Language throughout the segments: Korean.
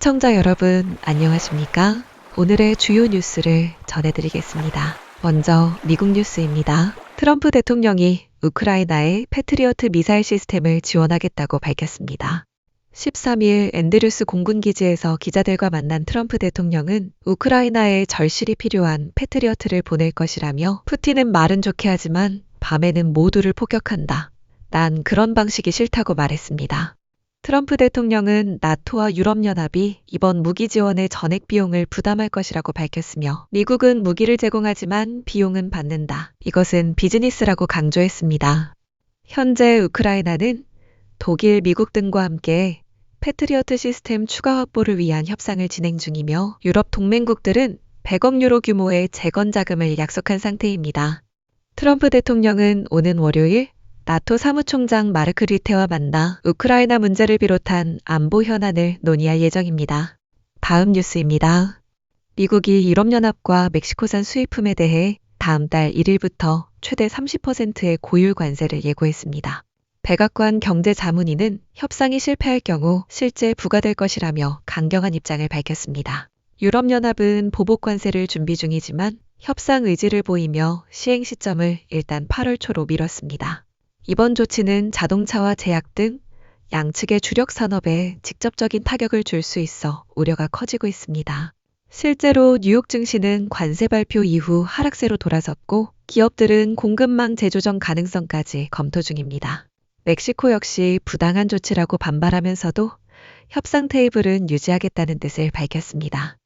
시청자 여러분, 안녕하십니까? 오늘의 주요 뉴스를 전해드리겠습니다. 먼저 미국 뉴스입니다. 트럼프 대통령이 우크라이나에 패트리어트 미사일 시스템을 지원하겠다고 밝혔습니다. 13일 앤드류스 공군기지에서 기자들과 만난 트럼프 대통령은 우크라이나에 절실히 필요한 패트리어트를 보낼 것이라며 푸틴은 말은 좋게 하지만 밤에는 모두를 폭격한다. 난 그런 방식이 싫다고 말했습니다. 트럼프 대통령은 나토와 유럽연합이 이번 무기 지원의 전액 비용을 부담할 것이라고 밝혔으며 미국은 무기를 제공하지만 비용은 받는다. 이것은 비즈니스라고 강조했습니다. 현재 우크라이나는 독일, 미국 등과 함께 패트리어트 시스템 추가 확보를 위한 협상을 진행 중이며 유럽 동맹국들은 100억 유로 규모의 재건 자금을 약속한 상태입니다. 트럼프 대통령은 오는 월요일 나토 사무총장 마르크 류테와 만나 우크라이나 문제를 비롯한 안보 현안을 논의할 예정입니다. 다음 뉴스입니다. 미국이 유럽연합과 멕시코산 수입품에 대해 다음 달 1일부터 최대 30%의 고율 관세를 예고했습니다. 백악관 경제자문위는 협상이 실패할 경우 실제 부과될 것이라며 강경한 입장을 밝혔습니다. 유럽연합은 보복 관세를 준비 중이지만 협상 의지를 보이며 시행 시점을 일단 8월 초로 미뤘습니다. 이번 조치는 자동차와 제약 등 양측의 주력 산업에 직접적인 타격을 줄 수 있어 우려가 커지고 있습니다. 실제로 뉴욕 증시는 관세 발표 이후 하락세로 돌아섰고 기업들은 공급망 재조정 가능성까지 검토 중입니다. 멕시코 역시 부당한 조치라고 반발하면서도 협상 테이블은 유지하겠다는 뜻을 밝혔습니다.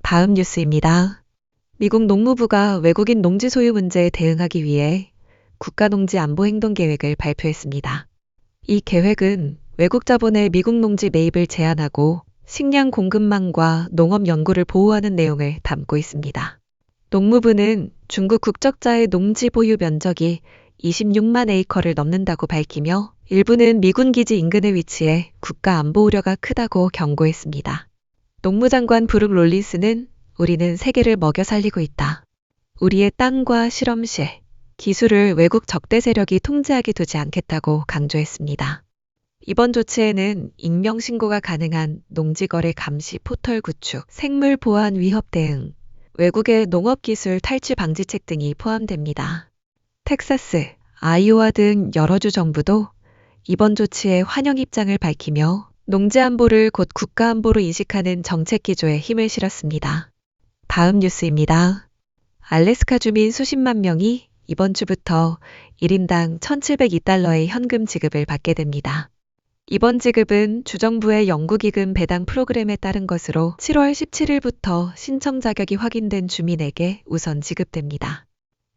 다음 뉴스입니다. 미국 농무부가 외국인 농지 소유 문제에 대응하기 위해 국가농지안보행동계획을 발표했습니다. 이 계획은 외국 자본의 미국 농지 매입을 제한하고 식량 공급망과 농업 연구를 보호하는 내용을 담고 있습니다. 농무부는 중국 국적자의 농지 보유 면적이 26만 에이커를 넘는다고 밝히며 일부는 미군 기지 인근에 위치해 국가 안보 우려가 크다고 경고했습니다. 농무장관 브룩 롤린스는 우리는 세계를 먹여 살리고 있다. 우리의 땅과 실험실, 기술을 외국 적대 세력이 통제하게 두지 않겠다고 강조했습니다. 이번 조치에는 익명신고가 가능한 농지거래 감시 포털 구축, 생물 보안 위협 대응, 외국의 농업기술 탈취 방지책 등이 포함됩니다. 텍사스, 아이오와 등 여러 주 정부도 이번 조치에 환영 입장을 밝히며 농지안보를 곧 국가안보로 인식하는 정책 기조에 힘을 실었습니다. 다음 뉴스입니다. 알래스카 주민 수십만 명이 이번 주부터 1인당 1,702달러의 현금 지급을 받게 됩니다. 이번 지급은 주정부의 연구기금 배당 프로그램에 따른 것으로 7월 17일부터 신청 자격이 확인된 주민에게 우선 지급됩니다.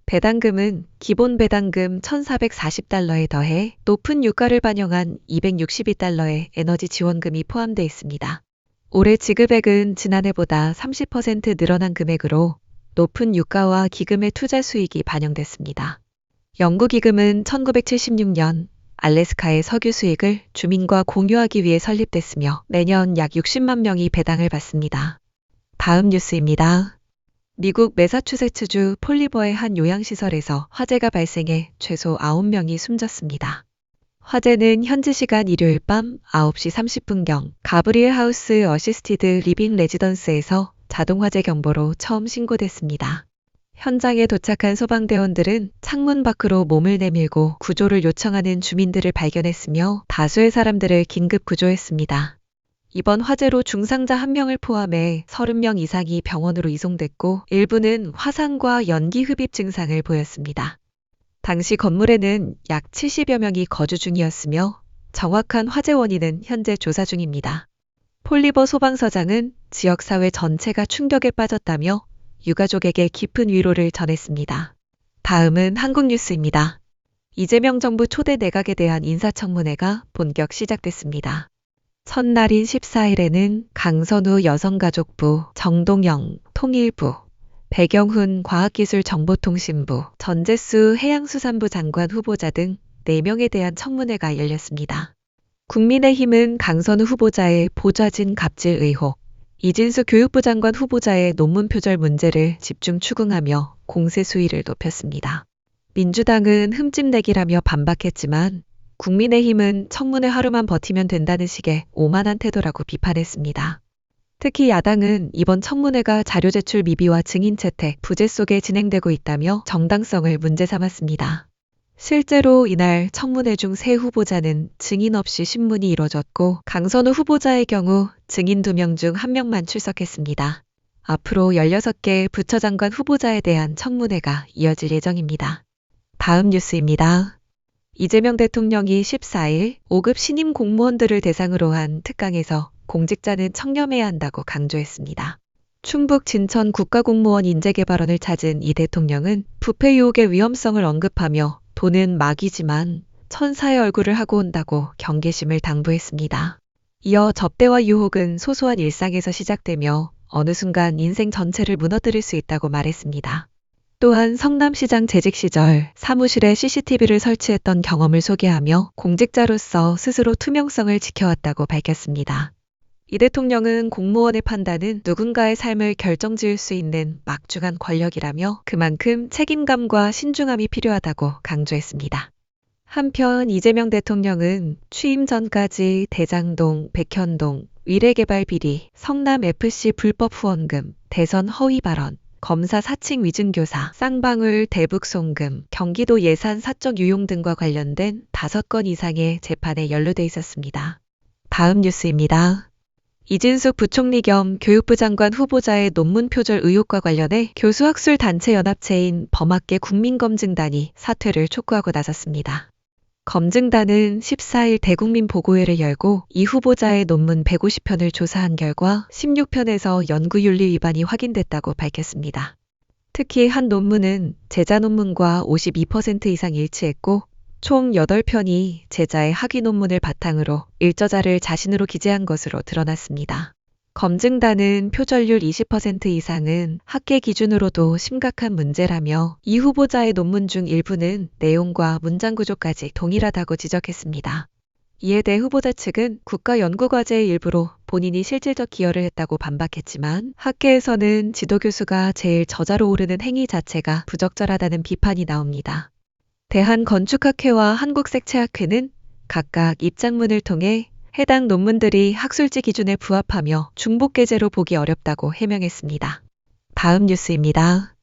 배당금은 기본 배당금 1,440달러에 더해 높은 유가를 반영한 262달러의 에너지 지원금이 포함되어 있습니다. 올해 지급액은 지난해보다 30% 늘어난 금액으로 높은 유가와 기금의 투자 수익이 반영됐습니다. 연구기금은 1976년 알래스카의 석유 수익을 주민과 공유하기 위해 설립됐으며 매년 약 60만 명이 배당을 받습니다. 다음 뉴스입니다. 미국 매사추세츠주 폴리버의 한 요양시설에서 화재가 발생해 최소 9명이 숨졌습니다. 화재는 현지 시간 일요일 밤 9시 30분경 가브리엘 하우스 어시스티드 리빙 레지던스에서 자동화재 경보로 처음 신고됐습니다. 현장에 도착한 소방대원들은 창문 밖으로 몸을 내밀고 구조를 요청하는 주민들을 발견했으며 다수의 사람들을 긴급 구조했습니다. 이번 화재로 중상자 1명을 포함해 30명 이상이 병원으로 이송됐고 일부는 화상과 연기 흡입 증상을 보였습니다. 당시 건물에는 약 70여 명이 거주 중이었으며 정확한 화재 원인은 현재 조사 중입니다. 폴리버 소방서장은 지역사회 전체가 충격에 빠졌다며 유가족에게 깊은 위로를 전했습니다. 다음은 한국 뉴스입니다. 이재명 정부 초대 내각에 대한 인사청문회가 본격 시작됐습니다. 첫날인 14일에는 강선우 여성가족부, 정동영 통일부, 백영훈 과학기술정보통신부, 전재수 해양수산부 장관 후보자 등 4명에 대한 청문회가 열렸습니다. 국민의힘은 강선우 후보자의 보좌진 갑질 의혹, 이진수 교육부 장관 후보자의 논문 표절 문제를 집중 추궁하며 공세 수위를 높였습니다. 민주당은 흠집내기라며 반박했지만 국민의힘은 청문회 하루만 버티면 된다는 식의 오만한 태도라고 비판했습니다. 특히 야당은 이번 청문회가 자료 제출 미비와 증인 채택, 부재 속에 진행되고 있다며 정당성을 문제 삼았습니다. 실제로 이날 청문회 중 세 후보자는 증인 없이 신문이 이뤄졌고 강선우 후보자의 경우 증인 2명 중 1명만 출석했습니다. 앞으로 16개 부처장관 후보자에 대한 청문회가 이어질 예정입니다. 다음 뉴스입니다. 이재명 대통령이 14일 5급 신임 공무원들을 대상으로 한 특강에서 공직자는 청렴해야 한다고 강조했습니다. 충북 진천 국가공무원 인재개발원을 찾은 이 대통령은 부패 유혹의 위험성을 언급하며 돈은 막이지만 천사의 얼굴을 하고 온다고 경계심을 당부했습니다. 이어 접대와 유혹은 소소한 일상에서 시작되며 어느 순간 인생 전체를 무너뜨릴 수 있다고 말했습니다. 또한 성남시장 재직 시절 사무실에 CCTV를 설치했던 경험을 소개하며 공직자로서 스스로 투명성을 지켜왔다고 밝혔습니다. 이 대통령은 공무원의 판단은 누군가의 삶을 결정지을 수 있는 막중한 권력이라며 그만큼 책임감과 신중함이 필요하다고 강조했습니다. 한편 이재명 대통령은 취임 전까지 대장동, 백현동, 위례개발 비리, 성남FC 불법 후원금, 대선 허위 발언, 검사 사칭 위증교사, 쌍방울 대북 송금, 경기도 예산 사적 유용 등과 관련된 5건 이상의 재판에 연루돼 있었습니다. 다음 뉴스입니다. 이진숙 부총리 겸 교육부 장관 후보자의 논문 표절 의혹과 관련해 교수학술단체연합체인 범학계 국민검증단이 사퇴를 촉구하고 나섰습니다. 검증단은 14일 대국민 보고회를 열고 이 후보자의 논문 150편을 조사한 결과 16편에서 연구윤리 위반이 확인됐다고 밝혔습니다. 특히 한 논문은 제자 논문과 52% 이상 일치했고 총 8편이 제자의 학위 논문을 바탕으로 일저자를 자신으로 기재한 것으로 드러났습니다. 검증단은 표절률 20% 이상은 학계 기준으로도 심각한 문제라며 이 후보자의 논문 중 일부는 내용과 문장 구조까지 동일하다고 지적했습니다. 이에 대해 후보자 측은 국가연구과제의 일부로 본인이 실질적 기여를 했다고 반박했지만 학계에서는 지도교수가 제일 저자로 오르는 행위 자체가 부적절하다는 비판이 나옵니다. 대한건축학회와 한국색채학회는 각각 입장문을 통해 해당 논문들이 학술지 기준에 부합하며 중복게재로 보기 어렵다고 해명했습니다. 다음 뉴스입니다.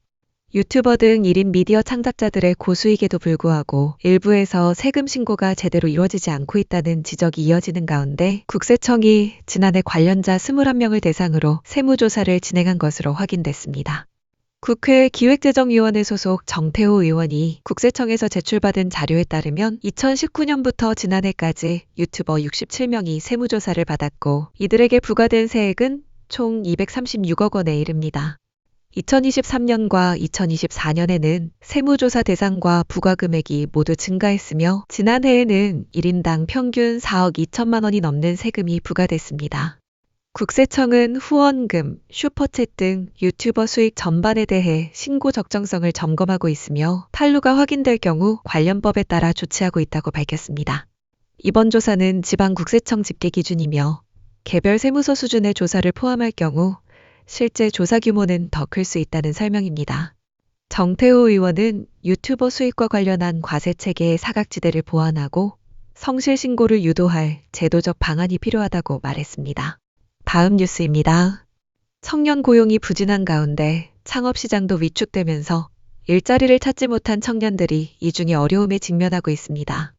유튜버 등 1인 미디어 창작자들의 고수익에도 불구하고 일부에서 세금 신고가 제대로 이루어지지 않고 있다는 지적이 이어지는 가운데 국세청이 지난해 관련자 21명을 대상으로 세무조사를 진행한 것으로 확인됐습니다. 국회 기획재정위원회 소속 정태호 의원이 국세청에서 제출받은 자료에 따르면 2019년부터 지난해까지 유튜버 67명이 세무조사를 받았고 이들에게 부과된 세액은 총 236억 원에 이릅니다. 2023년과 2024년에는 세무조사 대상과 부과금액이 모두 증가했으며 지난해에는 1인당 평균 4억 2천만 원이 넘는 세금이 부과됐습니다. 국세청은 후원금, 슈퍼챗 등 유튜버 수익 전반에 대해 신고 적정성을 점검하고 있으며 탈루가 확인될 경우 관련 법에 따라 조치하고 있다고 밝혔습니다. 이번 조사는 지방국세청 집계 기준이며 개별 세무서 수준의 조사를 포함할 경우 실제 조사 규모는 더 클 수 있다는 설명입니다. 정태호 의원은 유튜버 수익과 관련한 과세 체계의 사각지대를 보완하고 성실 신고를 유도할 제도적 방안이 필요하다고 말했습니다. 다음 뉴스입니다. 청년 고용이 부진한 가운데 창업시장도 위축되면서 일자리를 찾지 못한 청년들이 이 중에 어려움에 직면하고 있습니다.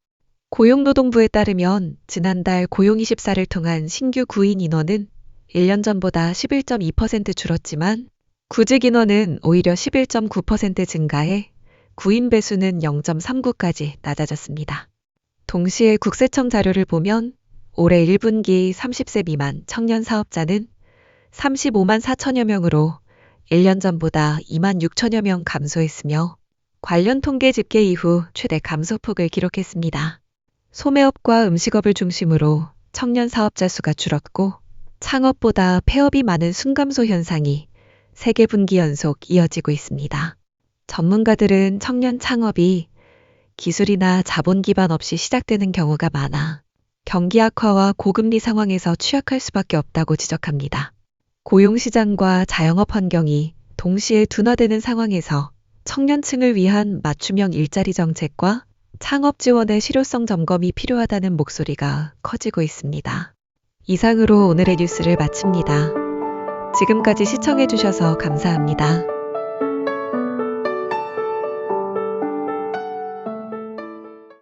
고용노동부에 따르면 지난달 고용24를 통한 신규 구인 인원은 1년 전보다 11.2% 줄었지만 구직 인원은 오히려 11.9% 증가해 구인 배수는 0.39까지 낮아졌습니다. 동시에 국세청 자료를 보면 올해 1분기 30세 미만 청년 사업자는 35만 4천여 명으로 1년 전보다 2만 6천여 명 감소했으며 관련 통계 집계 이후 최대 감소폭을 기록했습니다. 소매업과 음식업을 중심으로 청년 사업자 수가 줄었고 창업보다 폐업이 많은 순감소 현상이 3개 분기 연속 이어지고 있습니다. 전문가들은 청년 창업이 기술이나 자본 기반 없이 시작되는 경우가 많아 경기 악화와 고금리 상황에서 취약할 수밖에 없다고 지적합니다. 고용시장과 자영업 환경이 동시에 둔화되는 상황에서 청년층을 위한 맞춤형 일자리 정책과 창업 지원의 실효성 점검이 필요하다는 목소리가 커지고 있습니다. 이상으로 오늘의 뉴스를 마칩니다. 지금까지 시청해주셔서 감사합니다.